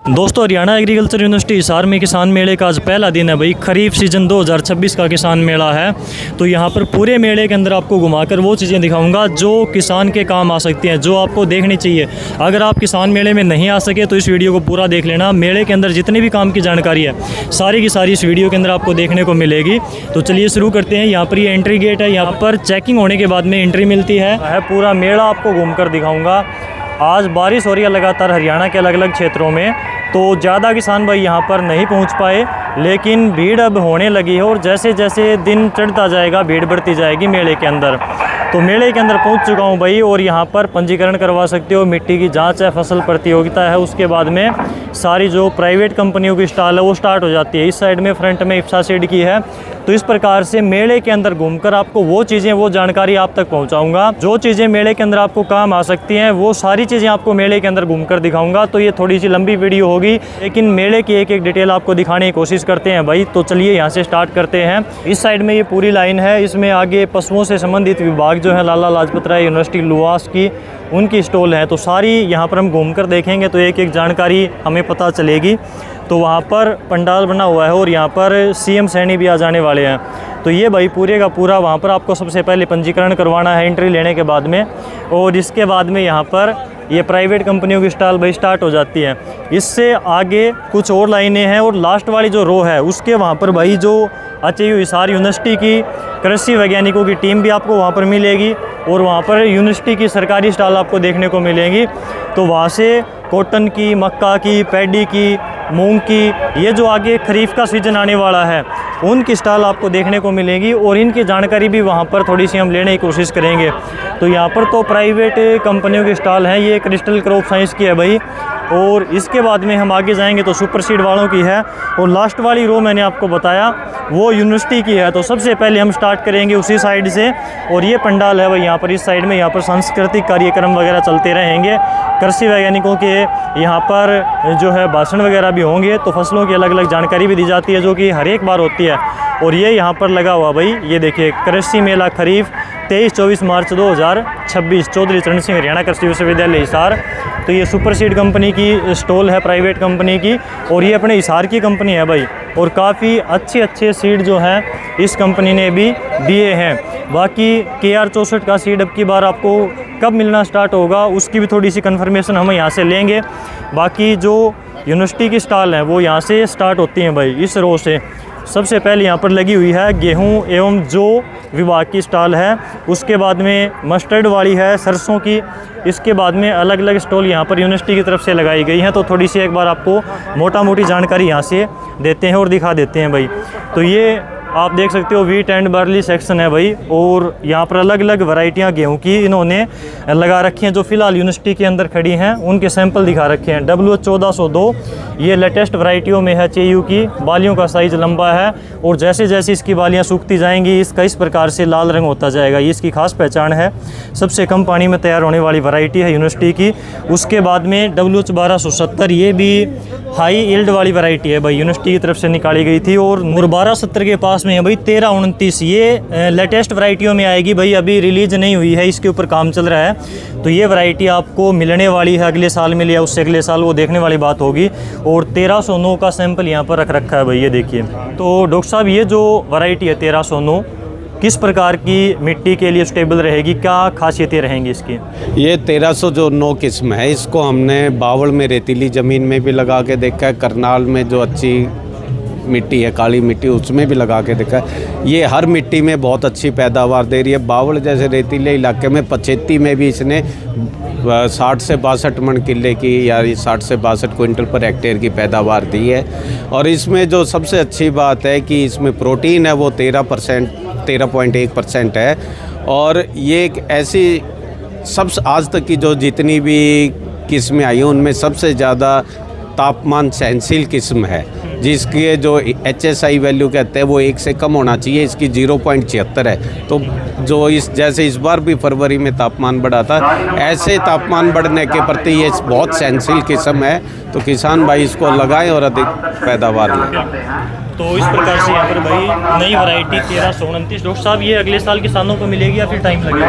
दोस्तों, Haryana agriculture university Hisar में किसान मेले का आज पहला दिन है भाई। खरीफ सीजन 2026 का किसान मेला है। तो यहाँ पर पूरे मेले के अंदर आपको घुमाकर वो चीज़ें दिखाऊंगा जो किसान के काम आ सकती हैं, जो आपको देखनी चाहिए। अगर आप किसान मेले में नहीं आ सके तो इस वीडियो को पूरा देख लेना। मेले के अंदर जितनी भी काम की जानकारी है सारी की सारी इस वीडियो के अंदर आपको देखने को मिलेगी। तो चलिए शुरू करते हैं। यहाँ पर ये एंट्री गेट है, यहाँ पर चेकिंग होने के बाद में एंट्री मिलती है। पूरा मेला आपको घूमकर दिखाऊंगा। आज बारिश हो रही है लगातार हरियाणा के अलग अलग क्षेत्रों में, तो ज़्यादा किसान भाई यहाँ पर नहीं पहुँच पाए, लेकिन भीड़ अब होने लगी है और जैसे जैसे दिन चढ़ता जाएगा भीड़ बढ़ती जाएगी मेले के अंदर। तो मेले के अंदर पहुँच चुका हूँ भाई, और यहाँ पर पंजीकरण करवा सकते हो। मिट्टी की जांच है, फसल प्रतियोगिता है, उसके बाद में सारी जो प्राइवेट कंपनियों की स्टॉल है वो स्टार्ट हो जाती है। इस साइड में फ्रंट में इप्सा सीड की है। तो इस प्रकार से मेले के अंदर घूमकर आपको वो चीज़ें, वो जानकारी आप तक पहुंचाऊंगा जो चीज़ें मेले के अंदर आपको काम आ सकती हैं। वो सारी चीज़ें आपको मेले के अंदर घूमकर दिखाऊंगा। तो ये थोड़ी सी लंबी वीडियो होगी, लेकिन मेले की एक एक डिटेल आपको दिखाने की कोशिश करते हैं भाई। तो चलिए यहाँ से स्टार्ट करते हैं। इस साइड में ये पूरी लाइन है, इसमें आगे पशुओं से संबंधित विभाग जो है लाला लाजपत राय यूनिवर्सिटी लुवास की, उनकी स्टॉल है। तो सारी यहाँ पर हम घूमकर देखेंगे तो एक एक जानकारी हमें पता चलेगी। तो वहाँ पर पंडाल बना हुआ है और यहाँ पर सीएम सैनी भी आ जाने वाले हैं। तो ये भाई पूरे का पूरा वहाँ पर आपको सबसे पहले पंजीकरण करवाना है एंट्री लेने के बाद में, और इसके बाद में यहाँ पर ये प्राइवेट कंपनियों की स्टॉल भाई स्टार्ट हो जाती है। इससे आगे कुछ और लाइनें हैं और लास्ट वाली जो रो है उसके वहाँ पर भाई जो एचयू हिसार यूनिवर्सिटी की कृषि वैज्ञानिकों की टीम भी आपको वहाँ पर मिलेगी, और वहाँ पर यूनिवर्सिटी की सरकारी स्टॉल आपको देखने को मिलेंगी। तो वहाँ से कॉटन की, मक्का की, पैडी की, मूंग की, ये जो आगे खरीफ का सीजन आने वाला है उनकी स्टॉल आपको देखने को मिलेगी, और इनकी जानकारी भी वहाँ पर थोड़ी सी हम लेने की कोशिश करेंगे। तो यहाँ पर तो प्राइवेट कंपनियों की स्टॉल हैं। ये क्रिस्टल क्रॉप साइंस की है भाई, और इसके बाद में हम आगे जाएंगे तो सुपर सीड वालों की है, और लास्ट वाली रो मैंने आपको बताया वो यूनिवर्सिटी की है। तो सबसे पहले हम स्टार्ट करेंगे उसी साइड से, और ये पंडाल है भाई यहाँ पर। इस साइड में यहाँ पर सांस्कृतिक कार्यक्रम वगैरह चलते रहेंगे। कृषि वैज्ञानिकों के यहाँ पर जो है भाषण वगैरह भी होंगे। तो फसलों की अलग अलग जानकारी भी दी जाती है जो कि हर एक बार होती है। और ये यहाँ पर लगा हुआ भाई, ये देखिए कृषि मेला खरीफ 23-24 मार्च 2026, चौधरी चरण सिंह हरियाणा कृषि विश्वविद्यालय हिसार। तो ये सुपर सीड कंपनी की स्टॉल है, प्राइवेट कंपनी की, और ये अपने हिसार की कंपनी है भाई। और काफ़ी अच्छे सीड जो हैं इस कंपनी ने भी दिए हैं। बाकी KR 64 का सीड अब की बार आपको कब मिलना स्टार्ट होगा उसकी भी थोड़ी सी कंफर्मेशन हम यहाँ से लेंगे। बाकी जो यूनिवर्सिटी की स्टॉल है वो यहाँ से स्टार्ट होती हैं भाई, इस रो से। सबसे पहले यहाँ पर लगी हुई है गेहूं एवं जौ विभाग की स्टॉल है, उसके बाद में मस्टर्ड वाली है, सरसों की। इसके बाद में अलग अलग स्टॉल यहाँ पर यूनिवर्सिटी की तरफ से लगाई गई हैं। तो थोड़ी सी एक बार आपको मोटा मोटी जानकारी यहाँ से देते हैं और दिखा देते हैं भाई। तो ये आप देख सकते हो व्हीट एंड बार्ली सेक्शन है भाई, और यहाँ पर अलग अलग वैरायटियाँ गेहूं की इन्होंने लगा रखी हैं। जो फिलहाल यूनिवर्सिटी के अंदर खड़ी हैं उनके सैंपल दिखा रखे हैं। WH1402 ये लेटेस्ट वैरायटियों में है चेयू की। बालियों का साइज़ लंबा है, और जैसे जैसे इसकी बालियाँ सूखती जाएंगी इसका इस प्रकार से लाल रंग होता जाएगा। ये इसकी खास पहचान है। सबसे कम पानी में तैयार होने वाली वैरायटी है यूनिवर्सिटी की। उसके बाद में WH1270 ये भी हाई यील्ड वाली वैरायटी है भाई, यूनिवर्सिटी की तरफ से निकाली गई थी। और 1270 के पास में है भाई 1329, ये लेटेस्ट वैरायटियों में आएगी भाई, अभी रिलीज नहीं हुई है, इसके ऊपर काम चल रहा है। तो ये वैरायटी आपको मिलने वाली है अगले साल में या उससे अगले साल, वो देखने वाली बात होगी। और 1309 का सैंपल यहाँ पर रख रखा है भाई, ये देखिए। तो डॉक्टर साहब ये जो वैरायटी है 1309 किस प्रकार की मिट्टी के लिए स्टेबल रहेगी, क्या खासियतें रहेंगी इसकी? ये 1309 किस्म है। इसको हमने बावड़ में रेतीली ज़मीन में भी लगा के देखा है, करनाल में जो अच्छी मिट्टी है काली मिट्टी उसमें भी लगा के देखा है। ये हर मिट्टी में बहुत अच्छी पैदावार दे रही है। बावड़ जैसे रेतीले इलाके में 75 में भी इसने 60 से 62 मन किले की या 60 से 62 क्विंटल पर हेक्टेयर की पैदावार दी है। और इसमें जो सबसे अच्छी बात है कि इसमें प्रोटीन है वो 13.1% है। और ये एक ऐसी सबसे आज तक की जो जितनी भी किस्में आई हैं उनमें सबसे ज़्यादा तापमान सहनशील किस्म है, जिसके जो HSI वैल्यू कहते हैं वो 1 से कम होना चाहिए। इसकी 0.76 है। तो जो जैसे इस बार भी फरवरी में तापमान बढ़ा था, ऐसे तापमान बढ़ने के प्रति ये बहुत सहनशील किस्म है। तो किसान भाई इसको लगाएं और अधिक पैदावार लें। तो इस प्रकार से यहाँ पर भाई नई वैरायटी 1329। डॉक्टर साहब ये अगले साल किसानों को मिलेगी या फिर टाइम लगेगा?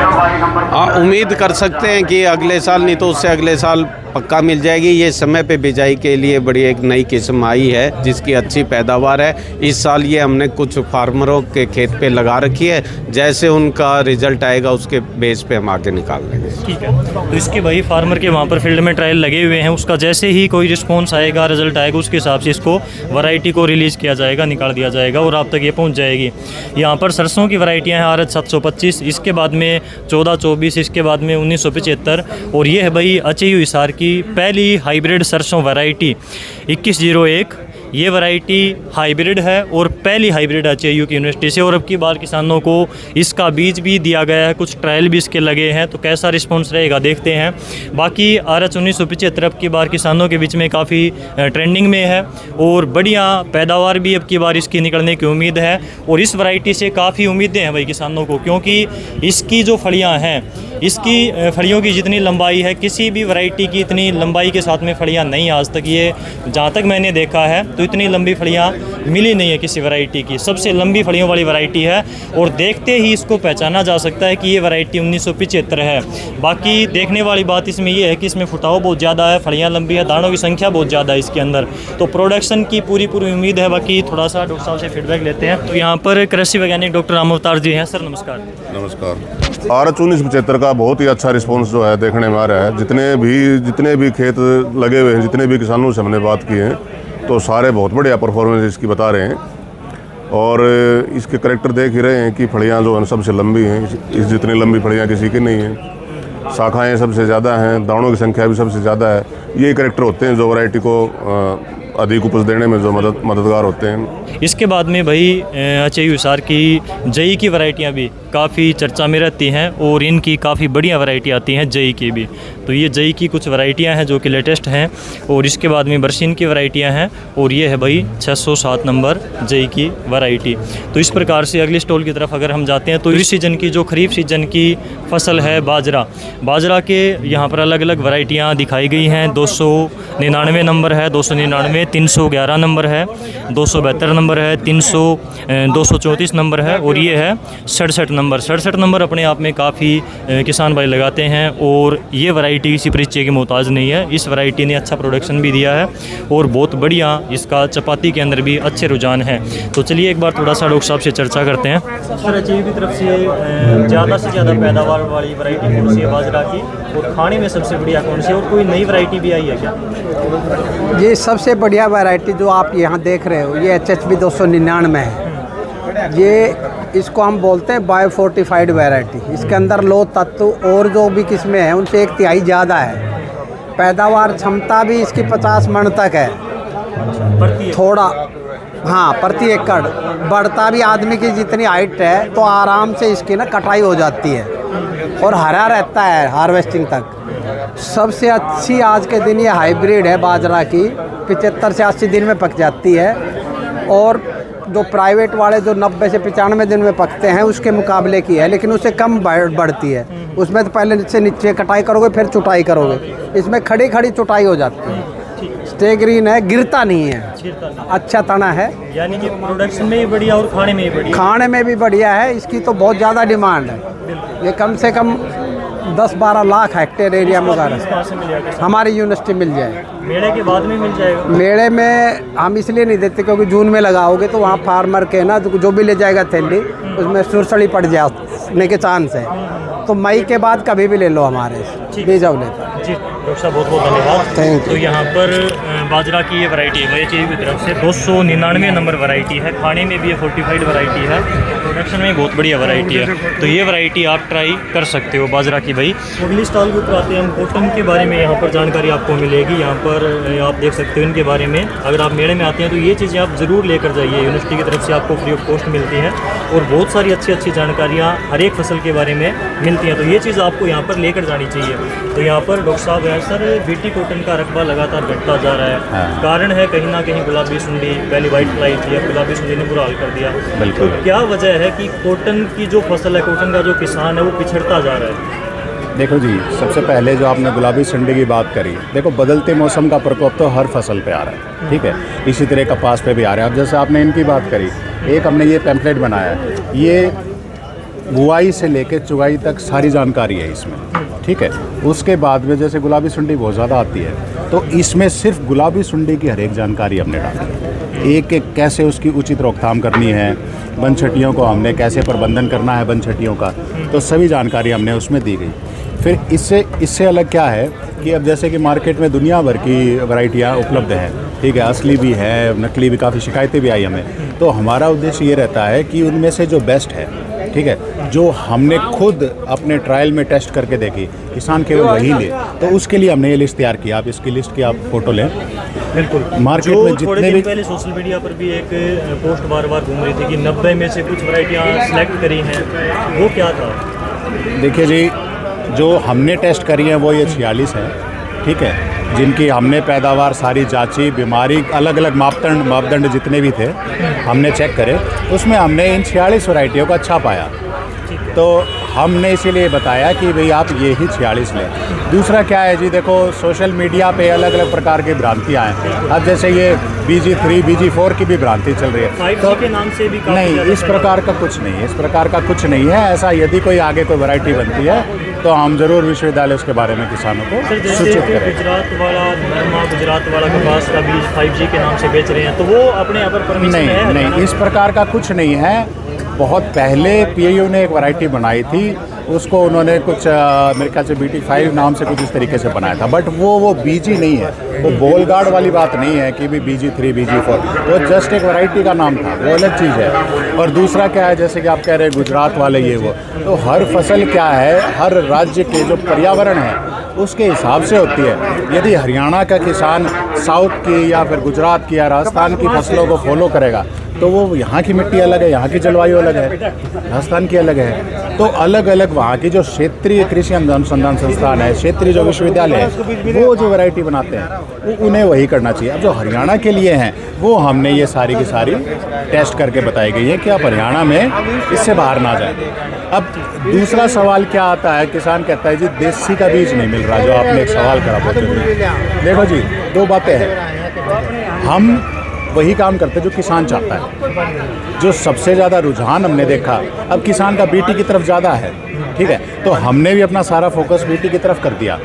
हाँ, उम्मीद कर सकते हैं कि अगले साल नहीं तो उससे अगले साल पक्का मिल जाएगी। ये समय पे बिजाई के लिए बड़ी एक नई किस्म आई है जिसकी अच्छी पैदावार है। इस साल ये हमने कुछ फार्मरों के खेत पे लगा रखी है, जैसे उनका रिजल्ट आएगा उसके बेस पे हम आगे निकाल लेंगे। ठीक है, तो इसके भाई फार्मर के वहाँ पर फील्ड में ट्रायल लगे हुए हैं, उसका जैसे ही कोई रिस्पॉन्स आएगा, रिजल्ट आएगा, उसके हिसाब से इसको वैरायटी को रिलीज़ किया जाएगा, निकाल दिया जाएगा और आप तक ये पहुँच जाएगी। यहाँ पर सरसों की वैरायटियाँ हैं आरएच 725, इसके बाद में 1424, इसके बाद में 1975 और ये है भाई अचेयू हिसार की पहली हाइब्रिड सरसों वैरायटी 2101। ये वैरायटी हाइब्रिड है और पहली हाइब्रिड है अचेयू की यूनिवर्सिटी से और अब की बार किसानों को इसका बीज भी दिया गया है, कुछ ट्रायल भी इसके लगे हैं, तो कैसा रिस्पॉन्स रहेगा देखते हैं। बाकी आरएच 1975 अब की बार किसानों के बीच में काफ़ी ट्रेंडिंग में है और बढ़िया पैदावार भी अब की बार इसकी निकलने की उम्मीद है और इस वैरायटी से काफ़ी उम्मीदें हैं भाई किसानों को, क्योंकि इसकी जो फलियाँ हैं, इसकी फलियों की जितनी लंबाई है, किसी भी वैरायटी की इतनी लंबाई के साथ में फलियाँ नहीं आज तक, ये जहाँ तक मैंने देखा है तो इतनी लंबी फलियाँ मिली नहीं है किसी वैरायटी की। सबसे लंबी फलियों वाली वैरायटी है और देखते ही इसको पहचाना जा सकता है कि ये वैरायटी 1975 है। बाकी देखने वाली बात इसमें ये है कि इसमें फुटाव बहुत ज़्यादा है, फलियाँ लंबी है, दानों की संख्या बहुत ज़्यादा है इसके अंदर, तो प्रोडक्शन की पूरी उम्मीद है। बाकी थोड़ा सा डॉक्टर साहब से फीडबैक लेते हैं। तो यहाँ पर कृषि वैज्ञानिक डॉक्टर राम अवतार जी हैं। सर नमस्कार। नमस्कार। आरएच 1975 का बहुत ही अच्छा रिस्पांस जो है देखने में आ रहा है। जितने भी खेत लगे हुए हैं, जितने भी किसानों से हमने बात की है, तो सारे बहुत बढ़िया परफॉर्मेंस इसकी बता रहे हैं और इसके करेक्टर देख ही रहे हैं कि फलियां जो हैं सबसे लंबी हैं। इस जितनी लंबी फलियां किसी की नहीं हैं, शाखाएं सबसे ज़्यादा हैं, दानों की संख्या भी सबसे ज़्यादा है। ये करेक्टर होते हैं जो वैरायटी को अधिक उपज देने में जो मददगार होते हैं। इसके बाद में भाई अचेयू हिसार की जई की वैरायटियाँ भी काफ़ी चर्चा में रहती हैं और इनकी काफ़ी बढ़िया वैरायटी आती हैं जई की भी। तो ये जई की कुछ वैरायटियाँ हैं जो कि लेटेस्ट हैं और इसके बाद में बरसीन की वैरायटियाँ हैं और ये है भाई 607 नंबर जई की वैरायटी। तो इस प्रकार से अगली स्टॉल की तरफ अगर हम जाते हैं तो इस सीज़न की जो खरीफ सीजन की फसल है बाजरा के यहाँ पर अलग अलग वैरायटियाँ दिखाई गई हैं। 299 नंबर है, 299, 311 नंबर है, 272 नंबर है, 234 नंबर है और ये है 67 नंबर। 67 नंबर अपने आप में काफ़ी किसान भाई लगाते हैं और ये वैरायटी किसी परिचय की मोहताज नहीं है। इस वैरायटी ने अच्छा प्रोडक्शन भी दिया है और बहुत बढ़िया इसका चपाती के अंदर भी अच्छे रुझान है। तो चलिए एक बार थोड़ा सा डॉक्टर साहब से चर्चा करते हैं। सर अचेयू की तरफ से ज़्यादा से ज़्यादा पैदावार वाली वैरायटी कौन सी है बाजरा की और खाने में सबसे बढ़िया कौन सी है और कोई नई वैरायटी भी आई है क्या? ये सबसे बढ़िया वैरायटी जो आप यहाँ देख रहे हो ये HHB 299 है। ये इसको हम बोलते हैं बायो फोर्टिफाइड वैरायटी। इसके अंदर लो तत्व और जो भी किस्में हैं उनसे 1/3 ज़्यादा है। पैदावार क्षमता भी इसकी 50 मन तक है। थोड़ा हाँ प्रति एकड़ बढ़ता भी आदमी की जितनी हाइट है तो आराम से इसकी ना कटाई हो जाती है और हरा रहता है हार्वेस्टिंग तक। सबसे अच्छी आज के दिन ये हाइब्रिड है बाजरा की, 75 से 80 दिन में पक जाती है और जो प्राइवेट वाले जो 90 से 95 दिन में पकते हैं उसके मुकाबले की है, लेकिन उससे कम बढ़ती है। उसमें तो पहले से नीचे कटाई करोगे फिर चुटाई करोगे, इसमें खड़ी चुटाई हो जाती है। स्टे ग्रीन है, गिरता नहीं है, अच्छा तना है, यानी कि प्रोडक्शन में भी बढ़िया और खाने में भी बढ़िया। खाने में भी बढ़िया है। इसकी तो बहुत ज़्यादा डिमांड है। ये कम से कम 10-12 लाख हेक्टेयर एरिया में हमारी यूनिवर्सिटी मिल जाए। मेले के बाद में मिल जाएगा? मेले में हम इसलिए नहीं देते क्योंकि जून में लगाओगे तो वहाँ फार्मर के ना जो भी ले जाएगा थैली उसमें सुरसड़ी पड़ जाने के चांस है। तो मई के बाद कभी भी ले लो हमारे बीज अवेलेबल। जी डॉक्टर साहब बहुत धन्यवाद। Thank you. तो यहाँ पर बाजरा की ये वैरायटी है अचेयू की तरफ से 299 नंबर वैरायटी है। खाने में भी ये फोर्टिफाइड वैरायटी है, प्रोडक्शन में बहुत बढ़िया वैरायटी है। तो ये वैरायटी आप ट्राई कर सकते हो बाजरा की भाई। अगली स्टॉल के ऊपर आते हैं हम। कॉटन के बारे में यहाँ पर जानकारी आपको मिलेगी। यहाँ पर आप देख सकते हो इनके बारे में। अगर आप मेले में आते हैं तो ये चीज़ें आप ज़रूर लेकर जाइए। यूनिवर्सिटी की तरफ से आपको फ्री ऑफ कॉस्ट मिलती हैं और बहुत सारी अच्छी जानकारियाँ हर एक फसल के बारे में मिलती हैं। तो ये चीज़ आपको यहाँ पर लेकर जानी चाहिए। तो यहाँ पर डॉक्टर साहब है सर, बीटी कॉटन का रकबा लगातार घटता जा रहा है। हाँ। कारण है कहीं ना कहीं गुलाबी सुंडी, पहली वाइट फ्लाई थी, अब गुलाबी सुंडी ने बुरा हाल कर दिया। बिल्कुल। तो क्या वजह है कि कॉटन की जो फसल है, कॉटन का जो किसान है वो पिछड़ता जा रहा है? देखो जी, सबसे पहले जो आपने गुलाबी सुंडी की बात करी, देखो बदलते मौसम का प्रकोप तो हर फसल पे आ रहा है, ठीक है। इसी तरह कपास पे भी आ रहा है। अब जैसे आपने इनकी बात करी, एक हमने ये पैम्पलेट बनाया है, ये बुआई से लेकर चुगाई तक सारी जानकारी है इसमें, ठीक है। उसके बाद में जैसे गुलाबी सुंडी बहुत ज़्यादा आती है, तो इसमें सिर्फ गुलाबी सुंडी की हर एक जानकारी हमने डाली है। एक एक कैसे उसकी उचित रोकथाम करनी है, बनछटियों को हमने कैसे प्रबंधन करना है बनछटियों का, तो सभी जानकारी हमने उसमें दी गई। फिर इससे अलग क्या है कि अब जैसे कि मार्केट में दुनिया भर की वैरायटियाँ उपलब्ध हैं, ठीक है, असली भी है, नकली भी, काफ़ी शिकायतें भी आई हमें। तो हमारा उद्देश्य ये रहता है कि उनमें से जो बेस्ट है, ठीक है, जो हमने खुद अपने ट्रायल में टेस्ट करके देखी, किसान केवल वही ले, तो उसके लिए हमने ये लिस्ट तैयार की। आप इसकी लिस्ट की आप फोटो लें। बिल्कुल। मार्केट जो में थोड़े जितने दिन भी पहले सोशल मीडिया पर भी एक पोस्ट बार बार घूम रही थी कि 90 में से कुछ वैरायटियाँ सेलेक्ट करी हैं, वो क्या था? देखिए जी, जो हमने टेस्ट करी है वो ये 46 है, ठीक है, जिनकी हमने पैदावार सारी जांची, बीमारी, अलग अलग मापदंड जितने भी थे हमने चेक करे, उसमें हमने इन 46 वैरायटियों का अच्छा पाया। तो हमने इसीलिए बताया कि भाई आप ये ही 46 लें। दूसरा क्या है जी, देखो सोशल मीडिया पे अलग अलग प्रकार की भ्रांतियाँ हैं। अब जैसे ये BG3, BG4 की भी भ्रांति चल रही है, 5G के नाम से भी नहीं, इस प्रकार का कुछ नहीं है, इस प्रकार का कुछ नहीं है। ऐसा यदि कोई आगे कोई वैरायटी बनती है तो हम ज़रूर विश्वविद्यालय उसके बारे में किसानों को सूचित करें। गुजरात वाला नरमा, गुजरात वाला कपास का बीज 5G के नाम से बेच रहे हैं, तो वो अपने यहाँ पर परमिशन है? नहीं, इस प्रकार का कुछ नहीं है। बहुत पहले PAU ने एक वैरायटी बनाई थी, उसको उन्होंने कुछ मेरे ख्याल से BT5 नाम से कुछ इस तरीके से बनाया था, बट वो BG नहीं है, वो बोल गार्ड वाली बात नहीं है कि भी BG3, BG4, वो जस्ट एक वैरायटी का नाम था, वो अलग चीज़ है। और दूसरा क्या है, जैसे कि आप कह रहे हैं गुजरात वाले ये वो, तो हर फसल क्या है, हर राज्य के जो पर्यावरण है उसके हिसाब से होती है। यदि हरियाणा का किसान साउथ की या फिर गुजरात की या राजस्थान की फसलों को फॉलो करेगा तो वो यहाँ की मिट्टी अलग है, यहाँ की जलवायु अलग है, राजस्थान की अलग है, तो अलग अलग वहाँ की जो क्षेत्रीय कृषि अनुसंधान संस्थान है, क्षेत्रीय जो विश्वविद्यालय है, वो जो वैरायटी बनाते हैं वो उन्हें वही करना चाहिए। अब जो हरियाणा के लिए हैं वो हमने ये सारी की सारी टेस्ट करके बताई गई है कि आप हरियाणा में इससे बाहर ना जाए। अब दूसरा सवाल क्या आता है, किसान कहता है जी देसी का बीज नहीं मिल रहा, जो आपने एक सवाल करा बहुत जरूरी। देखो जी, दो बातें हैं, हम वही काम करते जो किसान चाहता है। जो सबसे ज़्यादा रुझान हमने देखा, अब किसान का BT की तरफ ज़्यादा है, ठीक है, तो हमने भी अपना सारा फोकस BT की तरफ कर दिया,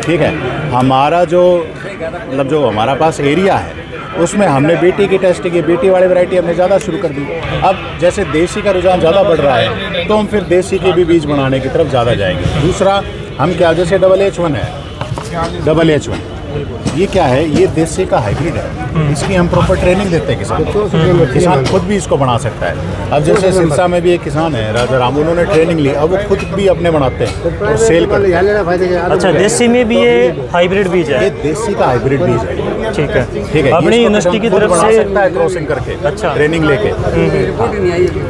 ठीक है। हमारा जो मतलब जो हमारा पास एरिया है उसमें हमने BT की टेस्टिंग की, BT वाली वैरायटी हमने ज़्यादा शुरू कर दी। अब जैसे देसी का रुझान ज़्यादा बढ़ रहा है तो हम फिर देसी के भी बीज बनाने की तरफ ज़्यादा जाएंगे। दूसरा हम क्या, जैसे HH1 है, HH1 ये क्या है, ये देसी का हाइब्रिड है, इसकी हम प्रॉपर ट्रेनिंग देते हैं किसान को, किसान खुद भी इसको बना सकता है। अब जैसे सिरसा में भी एक किसान है राजा राम, उन्होंने ट्रेनिंग ली, अब वो खुद भी अपने बनाते हैं और सेल करते हैं। अच्छा, देसी में भी ये हाइब्रिड बीज है? ये देसी का हाइब्रिड बीज है, ठीक है, ठीक है। अपनी यूनिवर्सिटी की तरफ बना से सकता है क्रॉसिंग करके, अच्छा, ट्रेनिंग लेके।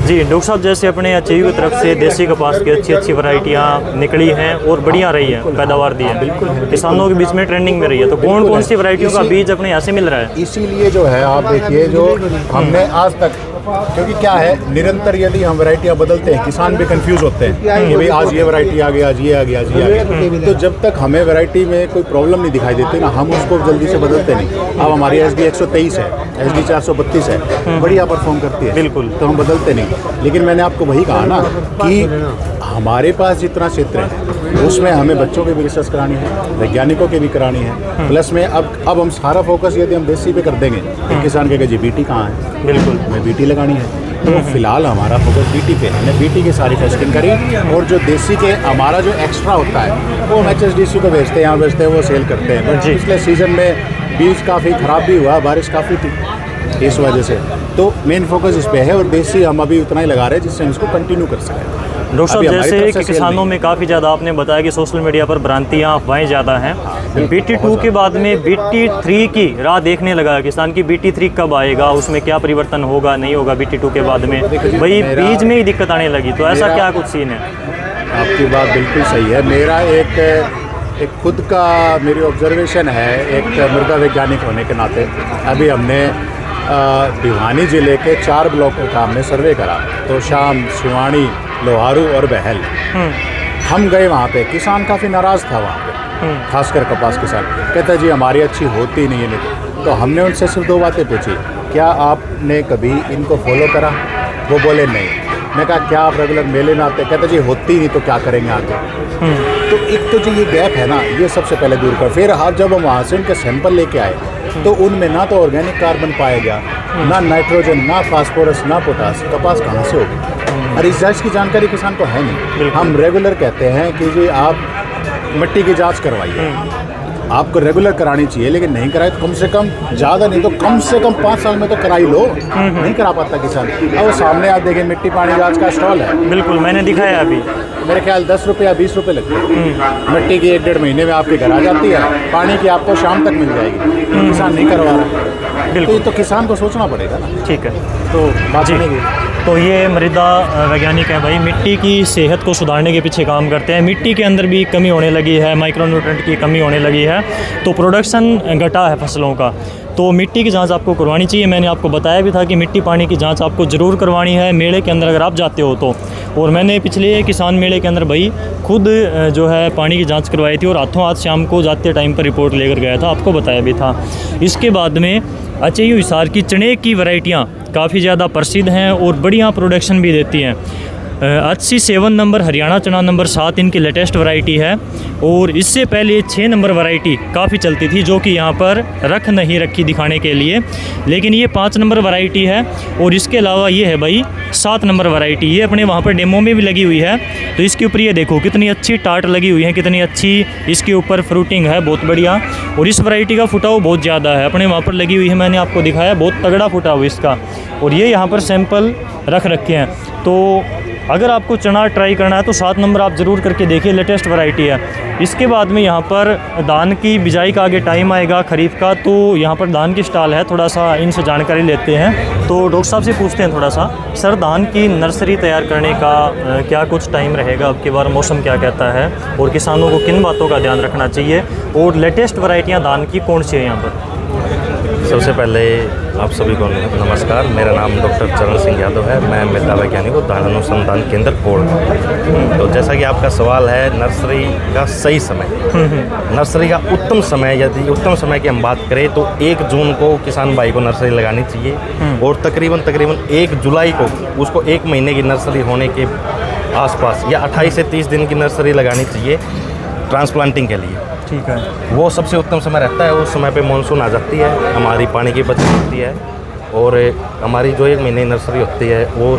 जी डॉक्टर साहब, जैसे अपने एचयू की तरफ से देसी कपास की अच्छी अच्छी वैरायटियाँ निकली हैं और बढ़िया रही है, पैदावार दी है, बिल्कुल किसानों के बीच में ट्रेंडिंग में रही है, तो कौन कौन सी वैरायटियों का बीज अपने यहाँ से मिल रहा है? इसीलिए जो है आप देखिए, जो हमने आज तक, क्योंकि क्या है, निरंतर यदि हम वैरायटियाँ बदलते हैं किसान भी कंफ्यूज होते हैं कि भाई आज ये वैरायटी आ गया, आज ये आ गया, आज ये आ गया। तो जब तक हमें वैरायटी में कोई प्रॉब्लम नहीं दिखाई देती ना, हम उसको जल्दी से बदलते नहीं। अब हमारी SD 123 है, SD 432 है, बढ़िया परफॉर्म करती है, बिल्कुल, तो हम बदलते नहीं। लेकिन मैंने आपको वही कहा ना कि हमारे पास जितना क्षेत्र है उसमें हमें बच्चों की भी रिसर्च करानी है, वैज्ञानिकों की भी करानी है, प्लस में अब हम सारा फोकस यदि हम देसी पे कर देंगे तो किसान कहेगा जी BT कहाँ है, बिल्कुल हमें BT लगानी है। तो फिलहाल हमारा फोकस BT पे, हमने BT की सारी टेस्टिंग करी, और जो देसी के हमारा जो एक्स्ट्रा होता है वो हम HSDC को भेजते हैं, यहाँ भेजते हैं, वो सेल करते हैं। बट पिछले सीज़न में बीज काफ़ी ख़राब भी हुआ, बारिश काफ़ी थी, इस वजह से तो मेन फोकस इस पे है, और देसी हम अभी उतना ही लगा रहे हैं जिससे हम इसको कंटिन्यू कर सकें। डॉक्टर साहब, जैसे कि किसानों में काफ़ी ज़्यादा आपने बताया कि सोशल मीडिया पर भ्रांतियाँ, अफवाहें ज़्यादा हैं, BT2 के बाद में BT3 की राह देखने लगा है किसान की। BT3 कब आएगा, उसमें क्या परिवर्तन होगा, नहीं होगा BT2 के बाद में, भाई बीज में ही दिक्कत आने लगी, तो ऐसा क्या कुछ सीन है? आपकी बात बिल्कुल सही है। मेरा एक खुद का मेरी ऑब्जर्वेशन है, एक मृदा वैज्ञानिक होने के नाते। अभी हमने भिवानी ज़िले के 4 ब्लॉकों का हमने सर्वे करा, तो शाम, शिवानी, लोहारू और बहल। हम गए वहाँ पे, किसान काफ़ी नाराज़ था वहाँ पे, खासकर कपास किसान कहता जी हमारी अच्छी होती नहीं है। तो हमने उनसे सिर्फ 2 बातें पूछी, क्या आपने कभी इनको फॉलो करा? वो बोले नहीं। मैं कहा क्या आप रेगुलर मेले में आते? कहते जी होती नहीं तो क्या करेंगे आगे। तो एक तो जो ये गैप है ना, ये सबसे पहले दूर कर। फिर आप जब हम वहाँ से उनके सैंपल लेके आए तो उनमें ना तो ऑर्गेनिक कार्बन पाया गया, ना नाइट्रोजन, ना फास्फोरस, ना पोटास। कपास कहाँ से होगी? और इस जांच की जानकारी किसान को है नहीं। हम रेगुलर कहते हैं कि जी आप मिट्टी की जांच करवाइए, आपको रेगुलर करानी चाहिए, लेकिन नहीं कराए तो कम से कम, ज़्यादा नहीं तो कम से कम 5 साल में तो कराई लो। नहीं करा पाता किसान। अब वो सामने आप देखें मिट्टी पानी जांच का स्टॉल है, बिल्कुल मैंने दिखाया अभी, मेरे ख्याल 10 रुपये या 20 रुपये लगते हैं। मिट्टी की 1-1.5 महीने में आपके घर आ जाती है, पानी की आपको शाम तक मिल जाएगी। किसान नहीं करवा रहा, बिल्कुल। तो किसान को सोचना पड़ेगा ना। ठीक है। तो बात जी। नहीं। तो ये मृदा वैज्ञानिक है भाई, मिट्टी की सेहत को सुधारने के पीछे काम करते हैं। मिट्टी के अंदर भी कमी होने लगी है, माइक्रोन्यूट्रेंट की कमी होने लगी है, तो प्रोडक्शन घटा है फसलों का। तो मिट्टी की जांच आपको करवानी चाहिए। मैंने आपको बताया भी था कि मिट्टी पानी की जांच आपको ज़रूर करवानी है मेले के अंदर अगर आप जाते हो तो। और मैंने पिछले किसान मेले के अंदर भाई खुद जो है पानी की जांच करवाई थी और हाथों हाथ शाम को जाते टाइम पर रिपोर्ट लेकर गया था, आपको बताया भी था। इसके बाद में अचेयू हिसार की चने की वैरायटियाँ काफ़ी ज़्यादा प्रसिद्ध हैं और बढ़िया प्रोडक्शन भी देती हैं। 87 नंबर हरियाणा चना नंबर 7 इनकी लेटेस्ट वैरायटी है। और इससे पहले 6 नंबर वैरायटी काफ़ी चलती थी, जो कि यहाँ पर रख नहीं रखी दिखाने के लिए, लेकिन ये 5 नंबर वैरायटी है। और इसके अलावा ये है भाई 7 नंबर वैरायटी, ये अपने वहाँ पर डेमो में भी लगी हुई है। तो इसके ऊपर ये देखो कितनी अच्छी टाट लगी हुई है, कितनी अच्छी इसके ऊपर फ्रूटिंग है, बहुत बढ़िया। और इस वैरायटी का फुटाव बहुत ज़्यादा है, अपने वहाँ पर लगी हुई है, मैंने आपको दिखाया, बहुत तगड़ा फुटाव इसका। और ये यहाँ पर सैंपल रख रखे हैं। तो अगर आपको चना ट्राई करना है तो 7 नंबर आप ज़रूर करके देखिए, लेटेस्ट वैरायटी है। इसके बाद में यहाँ पर धान की बिजाई का आगे टाइम आएगा खरीफ का, तो यहाँ पर धान की स्टॉल है, थोड़ा सा इनसे जानकारी लेते हैं। तो डॉक्टर साहब से पूछते हैं थोड़ा सा, सर धान की नर्सरी तैयार करने का क्या कुछ टाइम रहेगा, अब की बार मौसम क्या कहता है और किसानों को किन बातों का ध्यान रखना चाहिए, और लेटेस्ट वैरायटियाँ धान की कौन सी है यहाँ पर? सबसे पहले आप सभी को नमस्कार। मेरा नाम डॉक्टर चरण सिंह यादव है। मैं मृदा वैज्ञानिक हूँ, धान अनुसंधान केंद्र कोड़। तो जैसा कि आपका सवाल है नर्सरी का सही समय, नर्सरी का उत्तम समय, यदि उत्तम समय की हम बात करें तो 1 जून को किसान भाई को नर्सरी लगानी चाहिए और तकरीबन 1 जुलाई को उसको 1 महीने की नर्सरी होने के आसपास या 28 से 30 दिन की नर्सरी लगानी चाहिए ट्रांसप्लांटिंग के लिए। ठीक है। वो सबसे उत्तम समय रहता है। उस समय पे मानसून आ जाती है, हमारी पानी की बचत होती है और हमारी जो 1 महीने नर्सरी होती है वो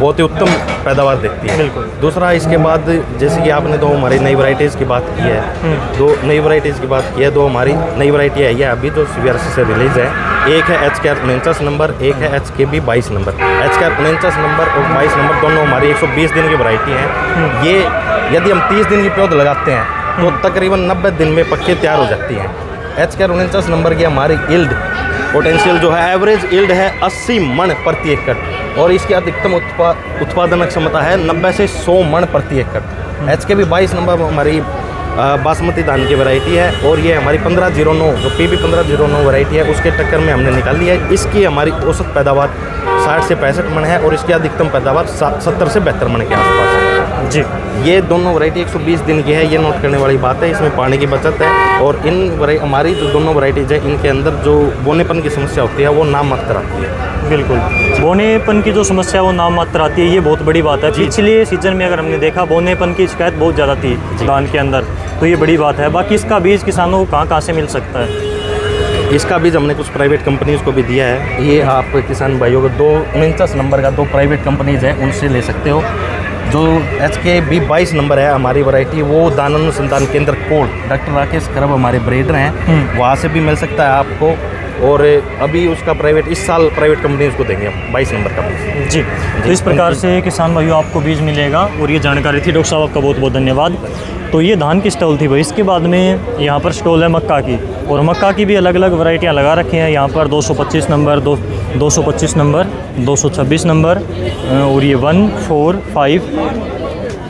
बहुत ही उत्तम पैदावार देती है। बिल्कुल। दूसरा इसके बाद जैसे कि आपने 2 हमारी नई वैरायटीज़ की बात की है, 2 नई वैरायटीज़ की बात की है, 2 हमारी नई वैरायटी है ये अभी जो CBRC से रिलीज़ है। एक है HKR 49 नंबर, एक है HKB 22 नंबर। HKR 49 नंबर और 22 नंबर दोनों हमारी 120 दिन की वैरायटी हैं। ये यदि हम 30 दिन की पौध लगाते हैं तो तकरीबन 90 दिन में पक्के तैयार हो जाती हैं। HKR 49 नंबर की हमारी यील्ड पोटेंशियल जो है, एवरेज यील्ड है 80 मण प्रति एकड़ और इसकी अधिकतम उत्पादन क्षमता है 90 से 100 मण प्रति एकड़। HKB 22 नंबर हमारी बासमती धान की वैरायटी है और ये हमारी 1509 जो PB 1509 वैरायटी है उसके टक्कर में हमने निकाली है। इसकी हमारी औसत पैदावार 60 से 65 मण है और इसकी अधिकतम पैदावार 70 से 72 मण के आसपास है जी। ये दोनों वैरायटी 120 दिन की है, ये नोट करने वाली बात है। इसमें पानी की बचत है और इन हमारी जो दोनों वैरायटीज़ है इनके अंदर जो बोनेपन की समस्या होती है वो नाम मात्र आती है। बिल्कुल, बोनेपन की जो समस्या है वो नाम मात्र आती है, ये बहुत बड़ी बात है। पिछले सीजन में अगर हमने देखा बोनेपन की शिकायत बहुत ज़्यादा थी धान के अंदर, तो ये बड़ी बात है। बाकी इसका बीज किसानों को कहाँ से मिल सकता है? इसका बीज हमने कुछ प्राइवेट कंपनीज़ को भी दिया है। ये आप किसान भाइयों को 49 नंबर का 2 प्राइवेट कंपनीज़ हैं उनसे ले सकते हो। जो HKB 22 नंबर है हमारी वैरायटी, वो दान अनुसंधान केंद्र कोड़ डॉक्टर राकेश करब हमारे ब्रीडर हैं, वहाँ से भी मिल सकता है आपको। और अभी उसका प्राइवेट इस साल प्राइवेट कंपनीज़ को देंगे हम 22 नंबर का बीज। जी, तो इस प्रकार से किसान भाइयों आपको बीज मिलेगा और ये जानकारी थी। डॉक्टर साहब आपका बहुत बहुत धन्यवाद। तो ये धान की स्टॉल थी भाई। इसके बाद में यहाँ पर स्टॉल है मक्का की, और मक्का की भी अलग अलग वैरायटियाँ लगा रखी हैं यहाँ पर। 225 नंबर, 225 नंबर, 226 नंबर और ये 1, 4, 5,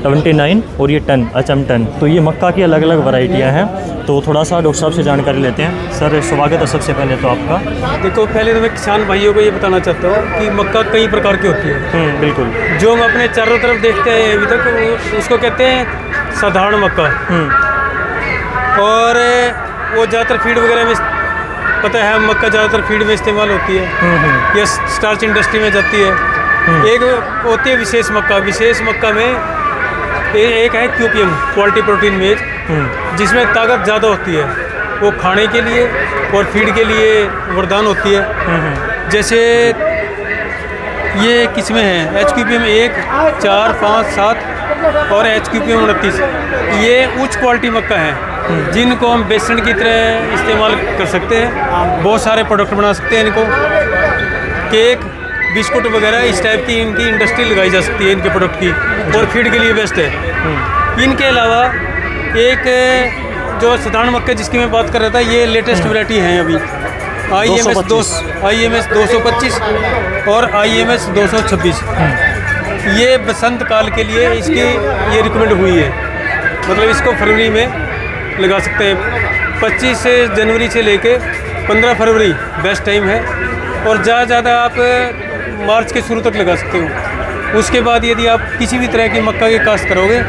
79 और ये 10 HM 10। तो ये मक्का की अलग अलग वैरायटियाँ हैं। तो थोड़ा सा डॉक्टर साहब से जानकारी लेते हैं। सर स्वागत है सबसे पहले तो आपका। देखो, पहले तो मैं किसान भाइयों को ये बताना चाहता हूँ कि मक्का कई प्रकार की होती है। बिल्कुल। जो हम अपने चारों तरफ देखते हैं अभी तक उसको कहते हैं साधारण मक्का। और वो ज़्यादातर फीड वगैरह में, पता है, मक्का ज़्यादातर फीड में इस्तेमाल होती है या स्टार्च इंडस्ट्री में जाती है। एक होती है विशेष मक्का। विशेष मक्का में एक है QPM क्वालिटी प्रोटीन मेज, जिसमें ताकत ज़्यादा होती है। वो खाने के लिए और फीड के लिए वरदान होती है। जैसे ये किस्में हैं HQPM 1, 4, 5, 7 और HQPM 29। ये उच्च क्वालिटी मक्का है जिनको हम बेसन की तरह इस्तेमाल कर सकते हैं। बहुत सारे प्रोडक्ट बना सकते हैं इनको, केक, बिस्कुट वगैरह इस टाइप की इनकी इंडस्ट्री लगाई जा सकती है इनके प्रोडक्ट की, और फीड के लिए बेस्ट है। इनके अलावा एक जो साधारण मक्के जिसकी मैं बात कर रहा था, ये लेटेस्ट वैरायटी है अभी IMS 225 और IMS 226। ये बसंत काल के लिए इसकी ये रिकमेंड हुई है, मतलब इसको फरवरी में लगा सकते हैं। 25 जनवरी से लेके 15 फरवरी बेस्ट टाइम है, और ज़्यादा आप मार्च के शुरू तक लगा सकते हो। उसके बाद यदि आप किसी भी तरह की मक्का की काश्त करोगे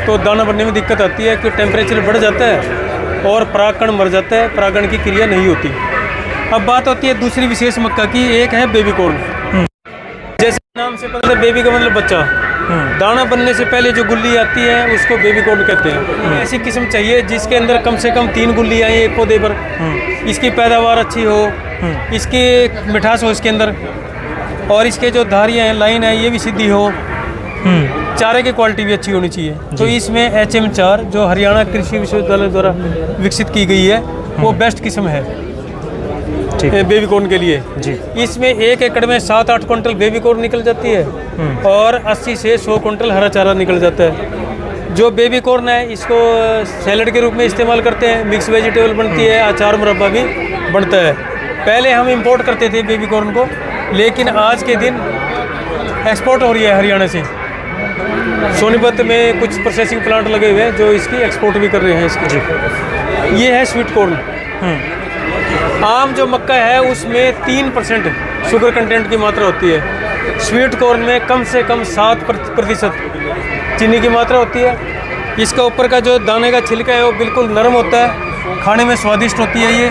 तो दाना बनने में दिक्कत आती है, क्योंकि टेम्परेचर बढ़ जाता है और परागकण मर जाता है, परागण की क्रिया नहीं होती। अब बात होती है दूसरी विशेष मक्का की, एक है बेबी कॉर्न। जैसे नाम से पता है, बेबी का मतलब बच्चा। दाना बनने से पहले जो गुल्ली आती है उसको बेबी कॉर्न कहते हैं। ऐसी किस्म चाहिए जिसके अंदर कम से कम 3 गुल्ली आए एक पौधे पर, इसकी पैदावार अच्छी हो, इसकी मिठास हो इसके अंदर, और इसके जो धारियाँ हैं, लाइन है, ये भी सीधी हो, चारे की क्वालिटी भी अच्छी होनी चाहिए। तो इसमें HM4 जो हरियाणा कृषि विश्वविद्यालय द्वारा विकसित की गई है, वो बेस्ट किस्म है बेबी कॉर्न के लिए जी। इसमें 1 एकड़ में 7-8 क्विंटल बेबी कॉर्न निकल जाती है, और 80 से 100 क्विंटल हरा चारा निकल जाता है। जो बेबी कॉर्न है इसको सैलड के रूप में इस्तेमाल करते हैं, मिक्स वेजिटेबल बनती है, अचार मुरब्बा भी बनता है। पहले हम इंपोर्ट करते थे बेबी कॉर्न को, लेकिन आज के दिन एक्सपोर्ट हो रही है हरियाणा से। सोनीपत में कुछ प्रोसेसिंग प्लांट लगे हुए हैं जो इसकी एक्सपोर्ट भी कर रहे हैं इसकी। ये है स्वीट कॉर्न। आम जो मक्का है उसमें 3% शुगर कंटेंट की मात्रा होती है। स्वीट कॉर्न में कम से कम 7% चीनी की मात्रा होती है। इसका ऊपर का जो दाने का छिलका है वो बिल्कुल नरम होता है, खाने में स्वादिष्ट होती है ये,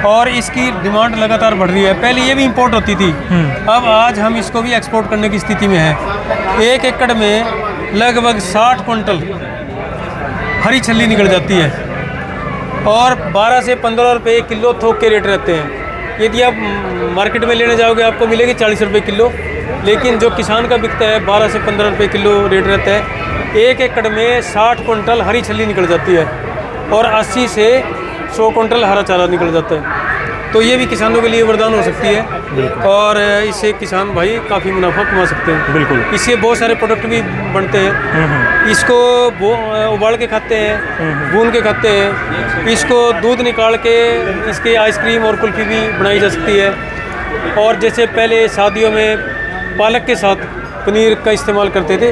और इसकी डिमांड लगातार बढ़ रही है। पहले ये भी इंपोर्ट होती थी, अब आज हम इसको भी एक्सपोर्ट करने की स्थिति में है। 1 एकड़ में लगभग 60 क्विंटल हरी छल्ली निकल जाती है, और 12 से 15 रुपये किलो थोक के रेट रहते हैं। यदि आप मार्केट में लेने जाओगे आपको मिलेगी 40 रुपये किलो, लेकिन जो किसान का बिकता है 12 से 15 रुपये किलो रेट रहता है। 1 एकड़ में 60 क्विंटल हरी छल्ली निकल जाती है, और 80 से 100 क्विंटल हरा चारा निकल जाता है। तो ये भी किसानों के लिए वरदान हो सकती है, और इससे किसान भाई काफ़ी मुनाफा कमा सकते हैं। बिल्कुल, इससे बहुत सारे प्रोडक्ट भी बनते हैं। इसको उबाल के खाते हैं, भून के खाते हैं, इसको दूध निकाल के इसकी आइसक्रीम और कुल्फी भी बनाई जा सकती है। और जैसे पहले शादियों में पालक के साथ पनीर का इस्तेमाल करते थे,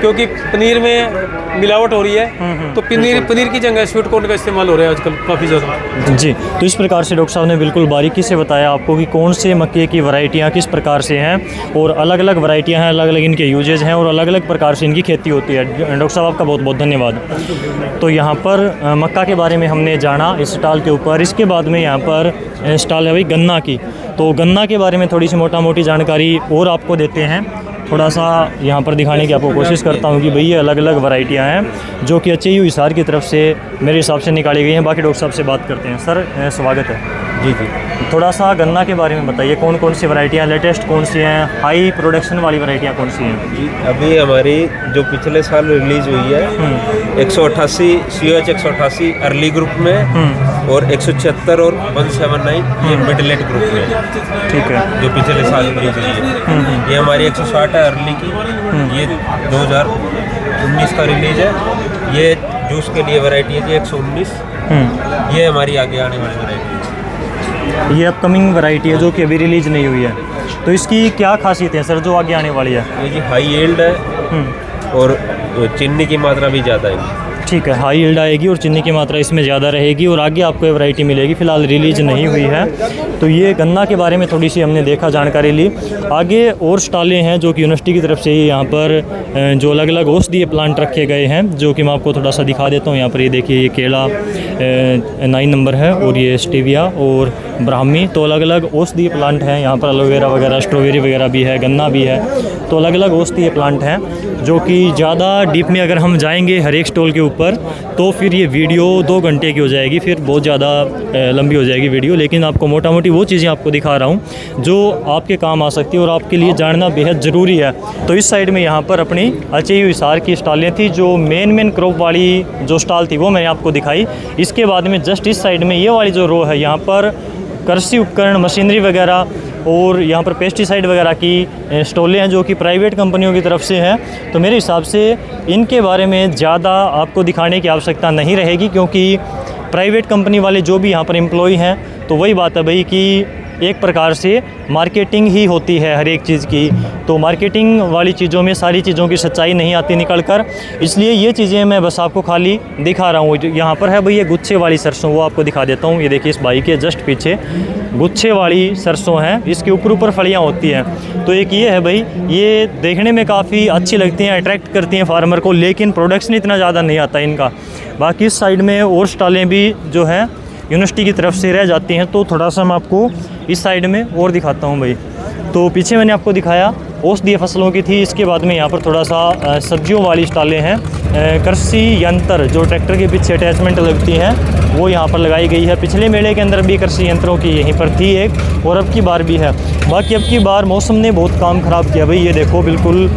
क्योंकि पनीर में मिलावट हो रही है, तो पनीर की जगह स्वीट कॉर्न का इस्तेमाल हो रहा है आजकल काफ़ी ज़्यादा जी। तो इस प्रकार से डॉक्टर साहब ने बिल्कुल बारीकी से बताया आपको कि कौन से मक्के की वैरायटियाँ किस प्रकार से हैं, और अलग अलग वैरायटियाँ हैं, अलग अलग इनके यूजेज हैं, और अलग अलग प्रकार से इनकी खेती होती है। डॉक्टर साहब आपका बहुत बहुत धन्यवाद। तो यहाँ पर मक्का के बारे में हमने जाना इस स्टॉल के ऊपर। इसके बाद में यहाँ पर स्टॉल है भाई गन्ना की। तो गन्ना के बारे में थोड़ी सी मोटा मोटी जानकारी और आपको देते हैं। थोड़ा सा यहाँ पर दिखाने की आपको कोशिश करता हूँ कि भाई ये अलग अलग वैरायटियाँ हैं जो कि HAU हिसार की तरफ से मेरे हिसाब से निकाली गई हैं। बाकी डॉक्टर साहब से बात करते हैं। सर स्वागत है। जी जी। थोड़ा सा गन्ना के बारे में बताइए, कौन कौन सी वैरायटियाँ लेटेस्ट कौन सी हैं, हाई प्रोडक्शन वाली वैरायटियाँ कौन सी हैं? जी, अभी हमारी जो पिछले साल रिलीज हुई है 188 COH 188 अर्ली ग्रुप में, और 176 और 179 ये मिडलेट ग्रुप में। ठीक है, जो पिछले साल रिलीज हुई है। ये हमारी 160 है अर्ली की, ये 2019 का रिलीज है। ये जूस के लिए वैरायटी है जी 119। ये हमारी आगे आने वाली वैरायटी है। ये अपकमिंग वैरायटी है जो कि अभी रिलीज नहीं हुई है। तो इसकी क्या खासियत है सर जो आगे आने वाली है? ये जी हाई यील्ड है, और चीनी की मात्रा भी ज़्यादा है। ठीक है, हाई यील्ड आएगी और चीनी की मात्रा इसमें ज़्यादा रहेगी, और आगे आपको ये वैरायटी मिलेगी। फ़िलहाल रिलीज नहीं हुई है। तो ये गन्ना के बारे में थोड़ी सी हमने देखा, जानकारी ली। आगे और स्टॉलें हैं जो कि यूनिवर्सिटी की तरफ से ही यहाँ पर जो अलग अलग औषधीय प्लांट रखे गए हैं, जो कि मैं आपको थोड़ा सा दिखा देता हूँ। यहाँ पर ये देखिए, ये केला 9 नंबर है, और ये स्टीविया, और ब्राह्मी। तो अलग अलग औषधीय प्लांट हैं यहाँ पर, एलोवेरा वगैरह, स्ट्रॉबेरी वगैरह भी है, गन्ना भी है। तो अलग अलग औषधीय प्लांट हैं जो कि ज़्यादा डीप में अगर हम जाएंगे हर एक स्टॉल के ऊपर तो फिर ये वीडियो 2 घंटे की हो जाएगी, फिर बहुत ज़्यादा लंबी हो जाएगी वीडियो। लेकिन आपको मोटा मोटी वो चीज़ें आपको दिखा रहा हूँ जो आपके काम आ सकती है और आपके लिए जानना बेहद ज़रूरी है। तो इस साइड में यहाँ पर अपनी अचेयू हिसार की स्टॉलें थी, जो मेन क्रॉप वाली जो स्टॉल थी वो मैंने आपको दिखाई। इसके बाद में जस्ट इस साइड में ये वाली जो रो है, यहाँ पर कृषि उपकरण, मशीनरी वगैरह और यहाँ पर पेस्टिसाइड वगैरह की स्टॉलें हैं जो कि प्राइवेट कंपनियों की तरफ से हैं। तो मेरे हिसाब से इनके बारे में ज़्यादा आपको दिखाने की आवश्यकता नहीं रहेगी, क्योंकि प्राइवेट कंपनी वाले जो भी यहाँ पर एम्प्लॉय हैं, तो वही बात है भाई कि एक प्रकार से मार्केटिंग ही होती है हर एक चीज़ की। तो मार्केटिंग वाली चीज़ों में सारी चीज़ों की सच्चाई नहीं आती निकल कर, इसलिए ये चीज़ें मैं बस आपको खाली दिखा रहा हूँ। यहाँ पर है भाई ये गुच्छे वाली सरसों, वो आपको दिखा देता हूँ। ये देखिए इस बाइक के जस्ट पीछे गुच्छे वाली सरसों हैं, इसके ऊपर फलियाँ होती हैं। तो एक ये है भाई, ये देखने में काफ़ी अच्छी लगती हैं, अट्रैक्ट करती हैं फार्मर को, लेकिन प्रोडक्शन इतना ज़्यादा नहीं आता इनका। बाकी इस साइड में और स्टॉलें भी जो हैं यूनिवर्सिटी की तरफ से रह जाती हैं। तो थोड़ा सा मैं आपको इस साइड में और दिखाता हूँ भाई। तो पीछे मैंने आपको दिखाया औषधीय फसलों की थी, इसके बाद में यहाँ पर थोड़ा सा सब्जियों वाली स्टॉलें हैं। कृषि यंत्र जो ट्रैक्टर के पीछे अटैचमेंट लगती हैं वो यहाँ पर लगाई गई है। पिछले मेले के अंदर भी कृषि यंत्रों की यहीं पर थी एक, और अब की बार भी है। बाकी अब की बार मौसम ने बहुत काम ख़राब किया भाई, ये देखो बिल्कुल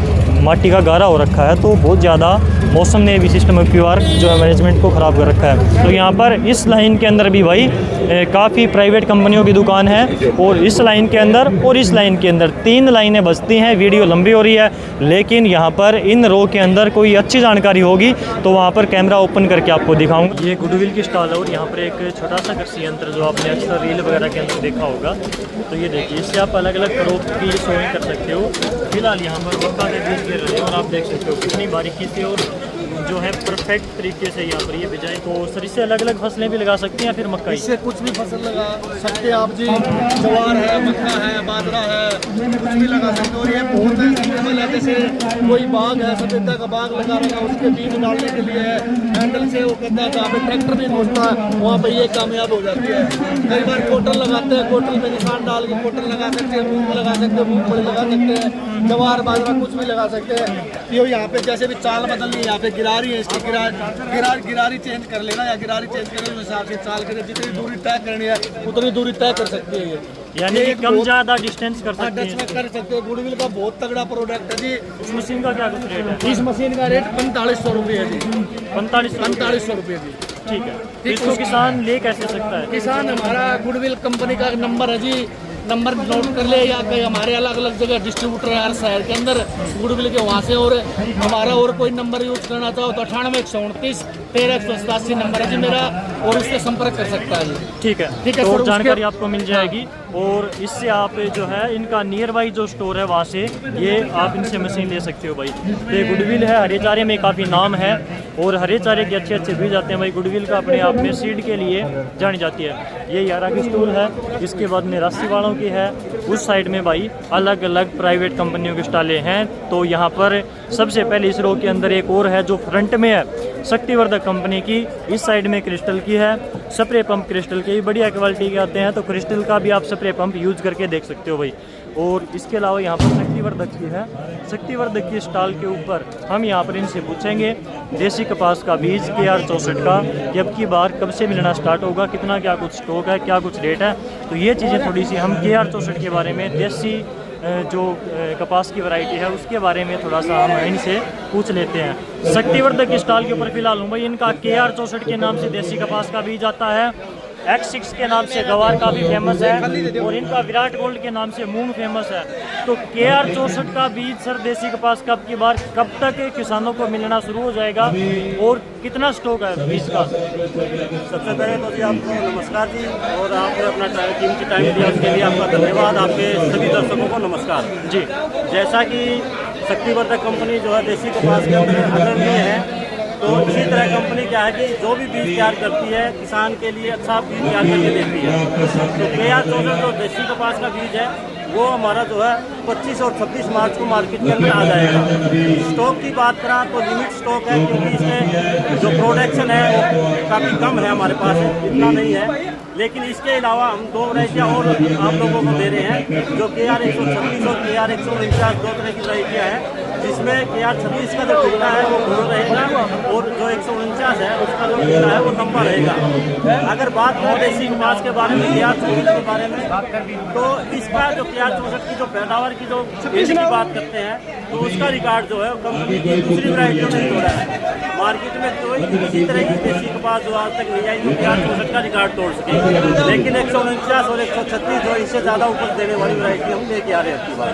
माटी का गारा हो रखा है। तो बहुत ज़्यादा मौसम ने भी सिस्टम अब की बार जो है मैनेजमेंट को ख़राब कर रखा है। तो यहाँ पर इस लाइन के अंदर भी भाई काफ़ी प्राइवेट कंपनियों की दुकान है, और इस लाइन के अंदर और इस लाइन के अंदर 3 लाइनें बचती हैं। वीडियो लंबी हो रही है, लेकिन यहाँ पर इन रो के अंदर कोई अच्छी जानकारी होगी तो वहाँ पर कैमरा ओपन करके आपको दिखाऊंगा। ये गुडविल की स्टॉल है, और यहाँ पर एक छोटा सा कृषि यंत्र जो आपने अक्सर रील वगैरह के अंदर देखा होगा। तो ये देखिए, इससे आप अलग अलग क्रॉप की सोइंग कर सकते हो। फिलहाल यहाँ पर मक्का के बीज गिर रहे हैं और आप देख सकते हो कितनी बारीकी से और जो है परफेक्ट तरीके से यहाँ पर ये बिजाई। तो सर इससे अलग अलग फसलें भी लगा सकते हैं या फिर मक्का? इससे कुछ भी फसल लगा सकते हैं आप जी, ज्वार है, मक्का है, बाजरा है, कुछ भी लगा सकते हो। और ये बहुत सिंपल है, जैसे कोई बाग है, सफेदा का बाग लगा रहा है, उसके बीज डालने के लिए है, हैंडल से वो कहता है जहाँ पे ट्रैक्टर नहीं पहुँचता वहाँ पर ये कामयाब हो जाती है। कई बार कोटल लगाते हैं, कोटल में निशान डाल के कोटल लगा सकते हैं, मूँग लगा सकते हैं, मूँगफली लगा सकते हैं, जवार बाजरा कुछ भी लगा सकते हैं। ये यहाँ पे जैसे भी चाल बदलनी है, यहाँ पे गिरारी है, इसकी गिरारी चेंज कर लेना, या गिरारी चेंज करने के हिसाब से चाल करें, जितनी दूरी तय करनी है उतनी दूरी तय कर सकती है। ये यानी कि कम ज़्यादा डिस्टेंस कर सकते हैं, कर सकते हैं। गुडविल का बहुत तगड़ा प्रोडक्ट है जी। इस मशीन का क्या कुछ रेट है? इस मशीन का रेट 4500 रुपये है जी। 4500 रुपये जी। ठीक है। तो इसको किसान ले कैसे सकता है? किसान हमारा गुडविल कंपनी का नंबर है जी, नंबर नोट कर ले, या कहीं हमारे अलग अलग जगह डिस्ट्रीब्यूटर है हर शहर के अंदर गुडविल के, वहाँ से। और हमारा और कोई नंबर यूज करना चाहो तो 98 129 13 187 नंबर है जी मेरा, और उससे संपर्क कर सकता है जी। ठीक है, ठीक है। तो जानकारी आपको मिल जाएगी, और इससे आप जो है इनका नियर बाई जो स्टोर है वहाँ से ये आप इनसे मशीन ले सकते हो भाई। तो ये गुडविल है, हरे चारे में काफ़ी नाम है, और हरे चारे के अच्छे अच्छे बीज आते हैं भाई। गुडविल का अपने आप में सीड के लिए जानी जाती है। ये यारा की स्टोर है, इसके बाद में राशि वालों की है। उस साइड में भाई अलग अलग प्राइवेट कंपनियों की स्टॉलें हैं। तो यहाँ पर सबसे पहले इस रो के अंदर एक और है जो फ्रंट में है, शक्तिवर्धक कंपनी की। इस साइड में क्रिस्टल की है, स्प्रे पंप क्रिस्टल के बढ़िया क्वालिटी के आते हैं, तो क्रिस्टल का भी आप स्प्रे पंप यूज करके देख सकते हो भाई। और इसके अलावा यहाँ पर शक्तिवर्धक की है। शक्तिवर्धक की स्टॉल के ऊपर हम यहाँ पर इनसे पूछेंगे देसी कपास का बीज KR 64 का कि अब की बार कब से मिलना स्टार्ट होगा, कितना क्या कुछ स्टॉक है, क्या कुछ रेट है। तो ये चीज़ें थोड़ी सी हम KR 64 के बारे में, देसी जो कपास की वैरायटी है उसके बारे में थोड़ा सा हम इनसे पूछ लेते हैं। शक्तिवर्धक की स्टॉल के ऊपर फिलहाल हूँ भाई। इनका KR 64 के नाम से देसी कपास का बीज आता है, X6 के नाम से गवार काफ़ी फेमस है, और इनका विराट गोल्ड के नाम से मूंग फेमस है। तो KR 64 का बीज सर देसी कपास का की बार कब तक किसानों को मिलना शुरू हो जाएगा, और कितना स्टॉक है बीज का? सबसे पहले तो जी आपको नमस्कार जी, और आपने अपना कीमती टाइम दिया उसके लिए आपका धन्यवाद। आपके सभी दर्शकों को नमस्कार जी। जैसा कि शक्तिवर्धक कंपनी जो है देसी कपास के अंदर अग्रणी है, तो इसी तरह कंपनी क्या है कि जो भी बीज तैयार करती है किसान के लिए अच्छा बीज तैयार करके देती है। तो KR 64 जो देसी कपास का बीज है वो हमारा जो है 25 और 26 मार्च को मार्केट के अंदर आ जाएगा। स्टॉक की बात करा तो लिमिट स्टॉक है, क्योंकि इसमें जो प्रोडक्शन है वो काफ़ी कम है हमारे पास, इतना नहीं है। लेकिन इसके अलावा हम 2 वैरायटियाँ और आप लोगों को दे रहे हैं, जो KR 126 और KR 149 2 तरह की वैरायटियाँ हैं, जिसमें KR 26 का जो टुकड़ा है वो गोल रहेगा और जो 149 है उसका जो टुकड़ा है वो लंबा रहेगा। अगर बात करें देसी कपास के बारे में, KR 64 के बारे में, तो इसका जो KR 64 की जो पैदावार की जो की बात करते हैं, तो उसका रिकॉर्ड जो है कंपनी की दूसरी वैरायटियों ने तोड़ा है। मार्केट में कोई किसी तरह की देसी कपास जो आज तक नहीं आई जो KR 64 का रिकॉर्ड तोड़ सके, लेकिन 149 और 136 जो इससे ज़्यादा उपज देने वाली वैरायटी हम लेके आ रहे हैं आपकी बार।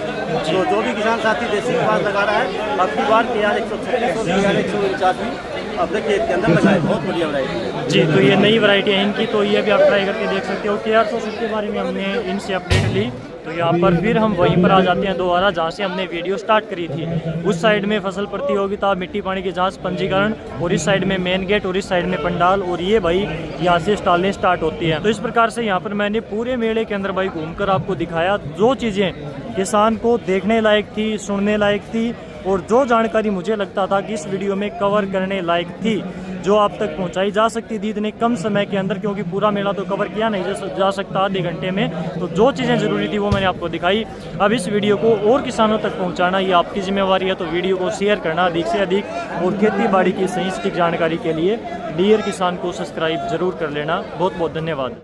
तो जो भी किसान साथी देसी कपास लगा रहा है आपकी बार KR 136 और KR 149 भी अपने खेत के अंदर लगाए, बहुत बढ़िया वैरायटी है जी। तो ये नई वैरायटी है इनकी, तो ये भी आप ट्राई करके देख सकते हो। KR 64 के बारे में हमने इनसे अपडेट ली, तो यहाँ पर फिर हम वहीं पर आ जाते हैं दोबारा जहाँ से हमने वीडियो स्टार्ट करी थी। उस साइड में फसल प्रतियोगिता, मिट्टी पानी की जांच, पंजीकरण, और इस साइड में मेन गेट, और इस साइड में पंडाल, और ये भाई यहाँ से स्टॉलें स्टार्ट होती हैं। तो इस प्रकार से यहाँ पर मैंने पूरे मेले के अंदर भाई घूमकर आपको दिखाया जो चीज़ें किसान को देखने लायक थी, सुनने लायक थी, और जो जानकारी मुझे लगता था कि इस वीडियो में कवर करने लायक थी, जो आप तक पहुंचाई जा सकती थी इतने कम समय के अंदर, क्योंकि पूरा मेला तो कवर किया नहीं जा सकता आधे घंटे में। तो जो चीज़ें ज़रूरी थी वो मैंने आपको दिखाई। अब इस वीडियो को और किसानों तक पहुंचाना ये आपकी जिम्मेवारी है, तो वीडियो को शेयर करना अधिक से अधिक, और खेती बाड़ी की सही सटीक जानकारी के लिए डियर किसान को सब्सक्राइब जरूर कर लेना। बहुत बहुत धन्यवाद।